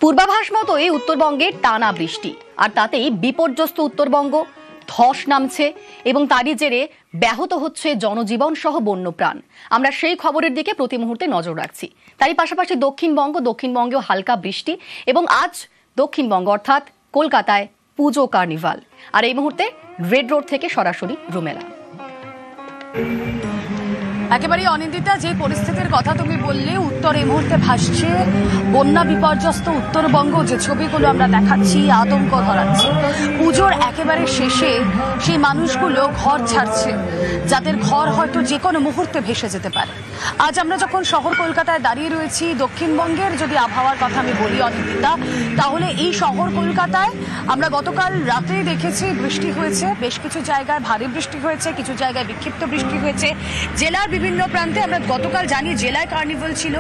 পূর্বাভাস মতোই উত্তরবঙ্গে টানা বৃষ্টি, আর তাতেই বিপর্যস্ত উত্তরবঙ্গ। ধস নামছে এবং তারই জেরে ব্যাহত হচ্ছে জনজীবন সহ বন্যপ্রাণ। আমরা সেই খবরের দিকে প্রতি মুহূর্তে নজর রাখছি। তারই পাশাপাশি দক্ষিণবঙ্গেও হালকা বৃষ্টি এবং আজ দক্ষিণবঙ্গ অর্থাৎ কলকাতায় পুজো কার্নিভাল। আর এই মুহূর্তে রেড রোড থেকে সরাসরি রুমেলা। একেবারেই অনিন্দিতা, যে পরিস্থিতির কথা তুমি বললে, উত্তর এই মুহূর্তে ভাসছে বন্যা বিপর্যস্ত উত্তরবঙ্গ। যে ছবিগুলো আমরা দেখাচ্ছি আতঙ্ক ধরাচ্ছে। পুজোর একেবারে শেষে সেই মানুষগুলো ঘর ছাড়ছে, যাদের ঘর হয়তো যে কোনো মুহূর্তে ভেসে যেতে পারে। আজ আমরা যখন শহর কলকাতায় দাঁড়িয়ে রয়েছি, দক্ষিণবঙ্গের যদি আবহাওয়ার কথা আমি বলি অনিন্দিতা, তাহলে এই শহর কলকাতায় আমরা গতকাল রাতেই দেখেছি বৃষ্টি হয়েছে, বেশ কিছু জায়গায় ভারী বৃষ্টি হয়েছে, কিছু জায়গায় বিক্ষিপ্ত বৃষ্টি হয়েছে। জেলার বিভিন্ন প্রান্তে আমরা গতকাল জানি জেলায় কার্নিভাল ছিল,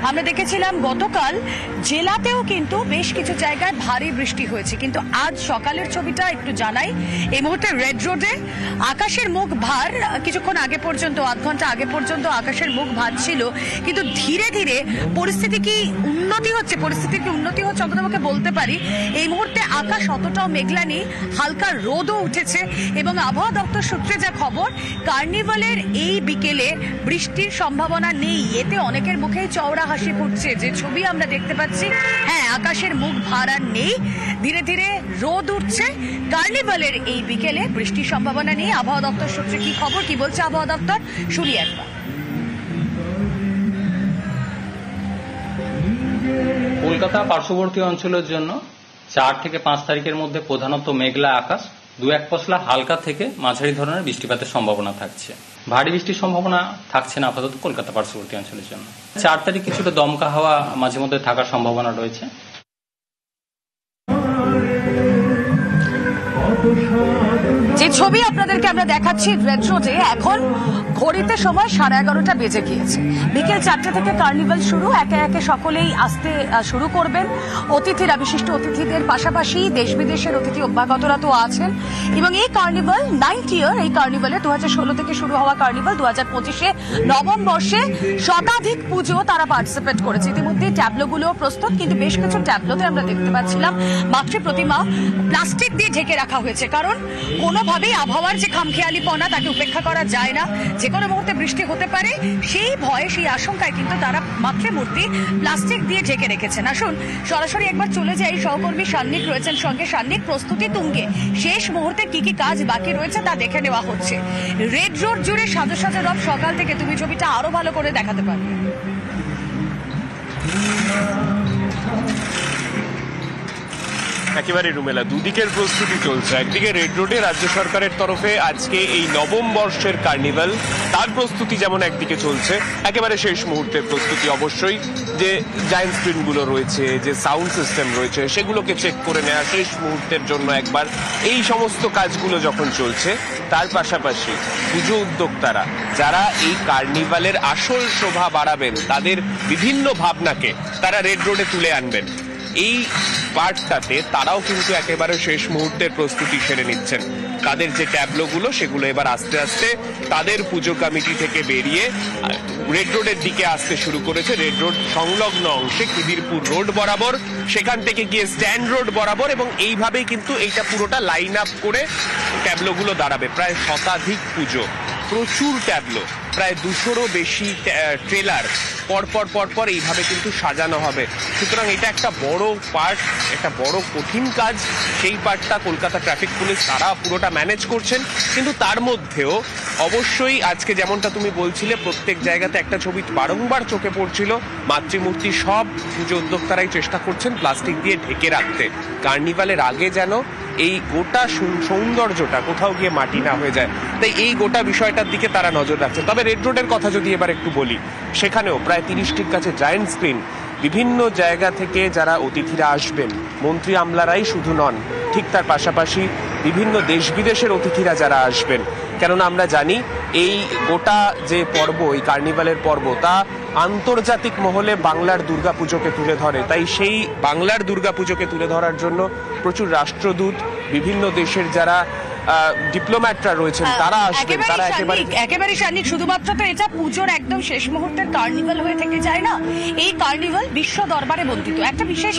আমরা দেখেছিলাম গতকাল জেলাতেও কিন্তু বেশ কিছু জায়গায় ভারী বৃষ্টি হয়েছে। কিন্তু আজ সকালের ছবিটা একটু জানাই। এই মুহূর্তে রেড রোডে আকাশের মুখ ভার, কিছুক্ষণ আগে পর্যন্ত, আধ ঘন্টা আগে পর্যন্ত আকাশের মুখ ভার ছিল, কিন্তু ধীরে ধীরে পরিস্থিতির কি উন্নতি হচ্ছে অন্ততপক্ষে বলতে পারি। এই মুহূর্তে আকাশ অতটাও মেঘলা নেই, হালকা রোদও উঠেছে এবং আবহাওয়া দপ্তর সূত্রে যা খবর, কার্নিভালের এই বিকেলে বৃষ্টির সম্ভাবনা নেই। এতে অনেকের মুখেই চওড়া হাসি ফুটছে। যে ছবি আমরা দেখতে পাচ্ছি, হ্যাঁ, আকাশের মুখ ভার আর নেই, ধীরে ধীরে রোদ উঠছে। কার্নিভালের এই বিকেলে বৃষ্টির সম্ভাবনা নেই। আবহাওয়া দপ্তর সূত্রে কি খবর, কি বলছে আবহাওয়া দপ্তর, শুনি একবার। কলকাতা পার্শ্ববর্তী অঞ্চলের জন্য 4 থেকে 5 তারিখের মধ্যে প্রধানত মেঘলা আকাশ, 2-1 পশলা হালকা থেকে মাঝারি ধরনের বৃষ্টিপাতের সম্ভাবনা থাকছে। ভারী বৃষ্টির সম্ভাবনা থাকছে না আপাতত কলকাতা পার্শ্ববর্তী অঞ্চলের জন্য। 4 তারিখ কিছুটা দমকা হাওয়া মাঝে মধ্যে থাকার সম্ভাবনা রয়েছে। যে ছবি আপনাদেরকে আমরা দেখাচ্ছি রেড রোডে, এখন ঘড়িতে সময় 11:30 বেজে গিয়েছে। বিকেল 4টে থেকে কার্নিভাল শুরু। একে একে সকলেই আসতে শুরু করবেন। অতিথিরা, বিশিষ্ট অতিথিদের পাশাপাশি দেশ বিদেশের অতিথি অভ্যাগতরা তো আছেন। এবং এই কার্নিভাল 9th ইয়ার, এই কার্নিভালে 2016 থেকে শুরু হওয়া কার্নিভাল 2025-এ নবম বর্ষে শতাধিক পুজো তারা পার্টিসিপেট করেছে। ইতিমধ্যে ট্যাবলোগুলো প্রস্তুত, কিন্তু বেশ কিছু ট্যাবলোতে আমরা দেখতে পাচ্ছিলাম মাতৃ প্রতিমা প্লাস্টিক দিয়ে ঢেকে রাখা হয়েছে। কারণ কোনোভাবেই আবহাওয়ার যে খামখেয়ালিপনা, তাকে উপেক্ষা করা যায় না। যে কোনো মুহূর্তে বৃষ্টি হতে পারে, সেই ভয়ে, সেই আশঙ্কায় কিন্তু তারা মাতৃমূর্তি প্লাস্টিক দিয়ে ঢেকে রেখেছেন। আসুন সরাসরি একবার চলে যাই। সহকর্মী সান্নিক রয়েছেন সঙ্গে। সান্নিক, প্রস্তুতি তুঙ্গে, শেষ মুহূর্তে কি কি কাজ বাকি রয়েছে তা দেখে নেওয়া হচ্ছে। রেড রোড জুড়ে সাজো সাজো রব সকাল থেকে, তুমি ছবিটা আরো ভালো করে দেখাতে পারবে। একেবারে রুমেলা, দুদিকের প্রস্তুতি চলছে। একদিকে রেড রোডে রাজ্য সরকারের তরফে আজকে এই নবম বর্ষের কার্নিভাল, তার প্রস্তুতি যেমন একদিকে চলছে, একেবারে শেষ মুহূর্তের প্রস্তুতি অবশ্যই। যে জায়ান্ট স্ক্রিনগুলো রয়েছে, যে সাউন্ড সিস্টেম রয়েছে, সেগুলোকে চেক করে নেওয়া শেষ মুহূর্তের জন্য একবার, এই সমস্ত কাজগুলো যখন চলছে, তার পাশাপাশি পুজো উদ্যোক্তারা যারা এই কার্নিভালের আসল শোভা বাড়াবেন, তাদের বিভিন্ন ভাবনাকে তারা রেড রোডে তুলে আনবেন, এই পার্টটাতে তারাও কিন্তু একেবারে শেষ মুহূর্তের প্রস্তুতি সেরে নিচ্ছেন। তাদের যে ট্যাবলোগুলো, সেগুলো এবার আস্তে আস্তে তাদের পুজো কমিটি থেকে বেরিয়ে রেড রোডের দিকে আসতে শুরু করেছে। রেড রোড সংলগ্ন অংশে খিদিরপুর রোড বরাবর, সেখান থেকে গিয়ে স্ট্যান্ড রোড বরাবর, এবং এইভাবেই কিন্তু এইটা পুরোটা লাইন আপ করে ট্যাবলোগুলো দাঁড়াবে। প্রায় শতাধিক পুজো, প্রচুর ট্যাবলো, প্রায় 200-রও বেশি ট্রেলার পরপর এইভাবে কিন্তু সাজানো হবে। সুতরাং এটা একটা বড় পার্ট, একটা বড় কঠিন কাজ। সেই পার্টটা কলকাতা ট্রাফিক পুলিশ তারা পুরোটা ম্যানেজ করছেন। কিন্তু তার মধ্যেও অবশ্যই আজকে যেমনটা তুমি বলছিলে, প্রত্যেক জায়গাতে একটা ছবি বারংবার চোখে পড়ছিল, মাতৃমূর্তি সব পুজো উদ্যোক্তারাই চেষ্টা করছেন প্লাস্টিক দিয়ে ঢেকে রাখতে। কার্নিভালের আগে যেন এই গোটা সৌন্দর্যটা কোথাও গিয়ে মাটি না হয়ে যায়, তাই এই গোটা বিষয়টার দিকে তারা নজর রাখছে। তবে রেড রোডের কথা যদি এবার একটু বলি, সেখানেও প্রায় 30টির কাছে জায়ান্ট স্ক্রিন, বিভিন্ন জায়গা থেকে যারা অতিথিরা আসবেন, মন্ত্রী আমলারাই শুধু নন, ঠিক তার পাশাপাশি বিভিন্ন দেশ বিদেশের অতিথিরা যারা আসবেন। কেননা আমরা জানি এই গোটা যে পর্ব, এই কার্নিভালের পর্ব, তা আন্তর্জাতিক মহলে বাংলার দুর্গাপুজোকে তুলে ধরে। তাই সেই বাংলার দুর্গাপুজোকে তুলে ধরার জন্য প্রচুর রাষ্ট্রদূত, বিভিন্ন দেশের যারা ডিপ্লোম্যাটরা রয়েছেন তারা আসবেন, তারা একেবারে সান্নিক। শুধুমাত্র তো এটা পুজোর একদম শেষ মুহূর্তের কার্নিভাল হয়ে থেকে যায় না, এই কার্নিভাল বিশ্ব দরবারে বন্দিত একটা বিশেষ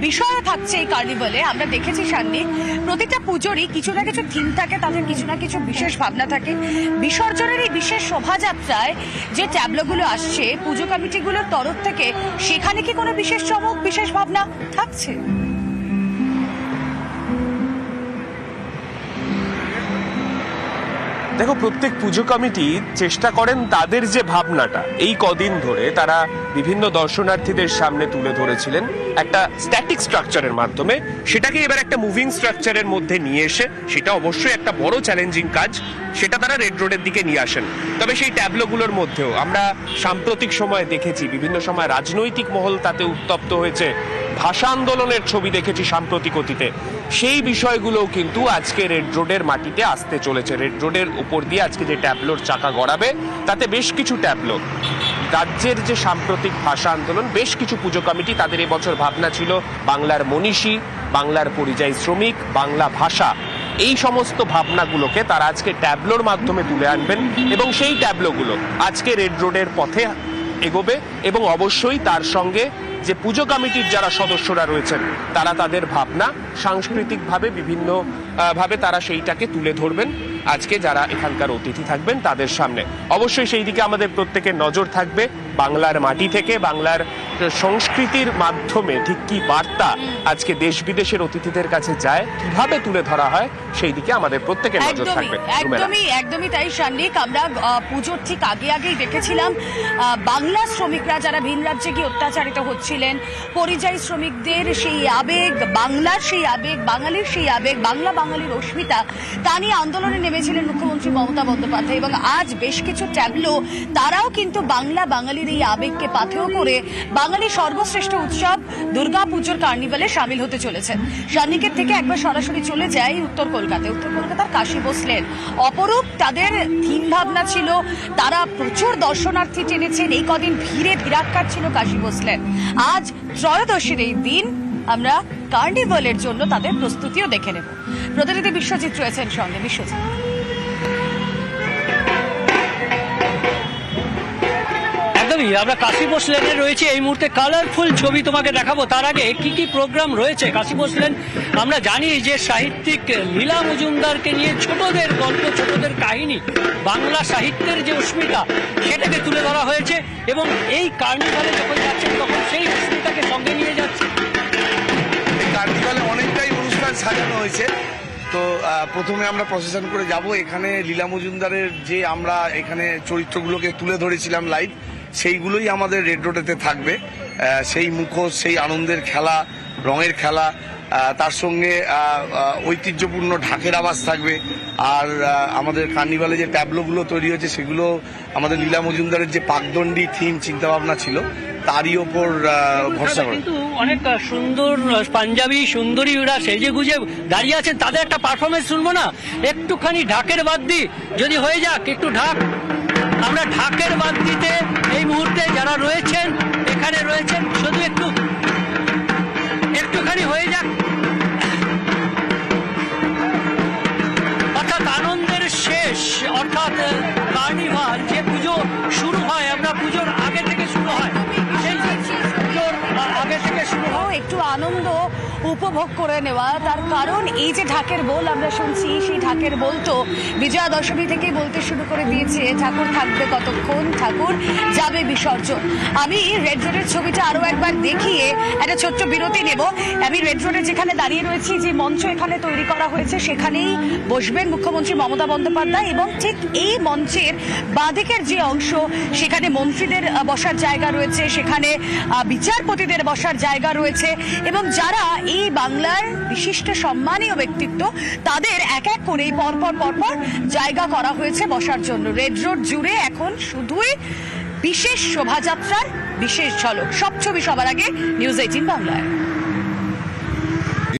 বিষয় থাকছে এই কার্নিভালে। আমরা দেখেছি সান্নিক, প্রতিটা পুজোরই কিছু না কিছু থিম থাকে, তাদের কিছু না কিছু বিশেষ ভাবনা থাকে। বিসর্জনের এই বিশেষ শোভাযাত্রায় যে ট্যাবলোগুলো আসছে পুজো কমিটিগুলোর তরফ থেকে, সেখানে কি কোনো বিশেষ চমক, বিশেষ ভাবনা থাকছে? দেখো, প্রত্যেক পুজো কমিটি চেষ্টা করেন তাদের যে ভাবনাটা এই কদিন ধরে তারা বিভিন্ন দর্শনার্থীদের সামনে তুলে ধরেছিলেন একটা স্ট্যাটিক স্ট্রাকচারের মাধ্যমে, সেটাকে এবার একটা মুভিং স্ট্রাকচারের মধ্যে নিয়ে এসে, সেটা অবশ্যই একটা বড় চ্যালেঞ্জিং কাজ, সেটা তারা রেড রোডের দিকে নিয়ে আসেন। তবে সেই ট্যাবলোগুলোর মধ্যেও আমরা সাম্প্রতিক সময়ে দেখেছি বিভিন্ন সময় রাজনৈতিক মহল তাতে উত্তপ্ত হয়েছে, ভাষা আন্দোলনের ছবি দেখেছি সাম্প্রতিক অতীতে। সেই বিষয়গুলোও কিন্তু আজকে রেড রোডের মাটিতে আসতে চলেছে। রেড রোডের উপর দিয়ে আজকে যে ট্যাবলোর চাকা গড়াবে, তাতে বেশ কিছু ট্যাবলো রাজ্যের যে সাম্প্রতিক ভাষা আন্দোলন, বেশ কিছু পুজো কমিটি তাদের এবছর ভাবনা ছিল বাংলার মনীষী, বাংলার পরিযায়ী শ্রমিক, বাংলা ভাষা, এই সমস্ত ভাবনাগুলোকে তারা আজকে ট্যাবলোর মাধ্যমে তুলে আনবেন এবং সেই ট্যাবলোগুলো আজকে রেড রোডের পথে এগোবে এবং অবশ্যই তার সঙ্গে যে পুজো কমিটির যারা সদস্যরা রয়েছেন তারা তাদের ভাবনা সাংস্কৃতিকভাবে বিভিন্ন ভাবে তারা সেইটাকে তুলে ধরবেন আজকে যারা এখানকার অতিথি থাকবেন তাদের সামনে। অবশ্যই সেই দিকে আমাদের প্রত্যেকের নজর থাকবে। বাংলার মাটি থেকে বাংলার সংস্কৃতির মাধ্যমে ঠিক কি বার্তা আজকে দেশ বিদেশের অতিথিদের কাছে যায়, কিভাবে তুলে ধরা হয়, সেই দিকে আমাদের প্রত্যেকের নজর থাকবে। একদমই তাই সান্নিক। আমরা পুজোর ঠিক আগেই দেখেছিলাম বাংলা শ্রমিকরা যারা ভিন রাজ্যে গিয়ে অত্যাচারিত হচ্ছিলেন, পরিযায়ী শ্রমিকদের সেই আবেগ, বাংলার সেই আবেগ, বাঙালির সেই আবেগ, বাঙালির অস্মিতা, তা নিয়ে আন্দোলনে নেমেছিলেন মুখ্যমন্ত্রী মমতা বন্দ্যোপাধ্যায়। এবং আজ বেশ কিছু ট্যাবলো তারাও কিন্তু বাঙালির এই আবেগকে পাথেয় করে বাঙালির সর্বশ্রেষ্ঠ উৎসব দুর্গাপুজোর কার্নিভালে সামিল হতে চলেছেন। সান্নিকের থেকে একবার সরাসরি চলে যায় উত্তর কলকাতার কাশী ভোসলেন। অপরূপ তাদের থিম ভাবনা ছিল, তারা প্রচুর দর্শনার্থী টেনেছেন, এই কদিন ভিড়াক্কার ছিল কাশী ভোসলেন। আজ ত্রয়োদশীর এই দিন আমরা কার্নিভালের জন্য তাদের প্রস্তুতিও দেখে নেব। প্রতিনিধি বিশ্বজিৎ রয়েছেন সঙ্গে। বিশ্বজিৎ, আমরা কাশী ভোসলেনে রয়েছে এই মুহূর্তে, কালারফুল ছবি তোমাকে দেখাবো। তার আগে কি কি প্রোগ্রাম রয়েছে কাশী ভোসলেন? আমরা জানি যে সাহিত্যিক লীলা মজুমদারকে নিয়ে ছোটদের গল্প, ছোটদের কাহিনী, বাংলা সাহিত্যের যে অস্মিতা সেটাকে তুলে ধরা হয়েছে এবং এই কার্নিভালে যখন যাচ্ছেন তখন সেই অস্মিতাকে সঙ্গে নিয়ে যাচ্ছে। কার্নিভালে অনেকটাই অনুষ্ঠান সাজানো হয়েছে। তো প্রথমে আমরা প্রসেশন করে যাব, এখানে লীলা মজুমদারের যে আমরা এখানে চরিত্রগুলোকে তুলে ধরেছিলাম লাইভ, সেইগুলোই আমাদের রেড রোডেতে থাকবে। সেই মুখোশ, সেই আনন্দের খেলা, রঙের খেলা, তার সঙ্গে ঐতিহ্যপূর্ণ ঢাকের আওয়াজ থাকবে। আর আমাদের কার্নিভালে যে ট্যাবলোগুলো তৈরি হয়েছে সেগুলো আমাদের লীলা মজুমদারের যে পাকদণ্ডী থিম চিন্তাভাবনা ছিল তারই ওপর ভরসা করে। কিন্তু অনেক সুন্দর পাঞ্জাবি সুন্দরীরা সেজে গুজে দাঁড়িয়ে আছেন, তাদের একটা পারফরমেন্স শুনবো না? একটুখানি ঢাকের বাদ্যি যদি হয়ে যাক, একটু ঢাক। আমরা ঢাকের বাদ্যিতে এই মুহূর্তে যারা রয়েছেন এখানে রয়েছেন, শুধু একটুখানি হয়ে যাক। অর্থাৎ আনন্দের শেষ, অর্থাৎ কার্নিভাল যে পুজো শুরু হয়, আমরা পুজোর আগে থেকে শুরু হয়, সেই পুজোর আগে থেকে শুরু হয় একটু আনন্দ উপভোগ করে নেওয়া। তার কারণ এই যে ঢাকের বোল আমরা শুনছি, সেই ঢাকের বোল তো বিজয়া দশমী থেকেই বলতে শুরু করে দিয়েছে, ঠাকুর থাকবে কতক্ষণ, ঠাকুর যাবে বিসর্জন। আমি রেড রোডের ছবিটা আরো একবার দেখিয়ে একটা ছোট্ট বিরতি নেব। আমি রেড রোডে যেখানে দাঁড়িয়ে রয়েছি, যে মঞ্চ এখানে তৈরি করা হয়েছে, সেখানেই বসবেন মুখ্যমন্ত্রী মমতা বন্দ্যোপাধ্যায় এবং ঠিক এই মঞ্চের বাঁদিকের যে অংশ, সেখানে মন্ত্রীদের বসার জায়গা রয়েছে, সেখানে বিচারপতিদের বসার জায়গা রয়েছে এবং যারা এই বাংলার বিশিষ্ট সম্মানীয় ব্যক্তিত্ব, তাদের এক এক করে পরপর জায়গা করা হয়েছে বসার জন্য। রেড রোড জুড়ে এখন শুধুই বিশেষ শোভাযাত্রার বিশেষ ঝলক। সব ছবি সবার আগে নিউজ 18 বাংলায়।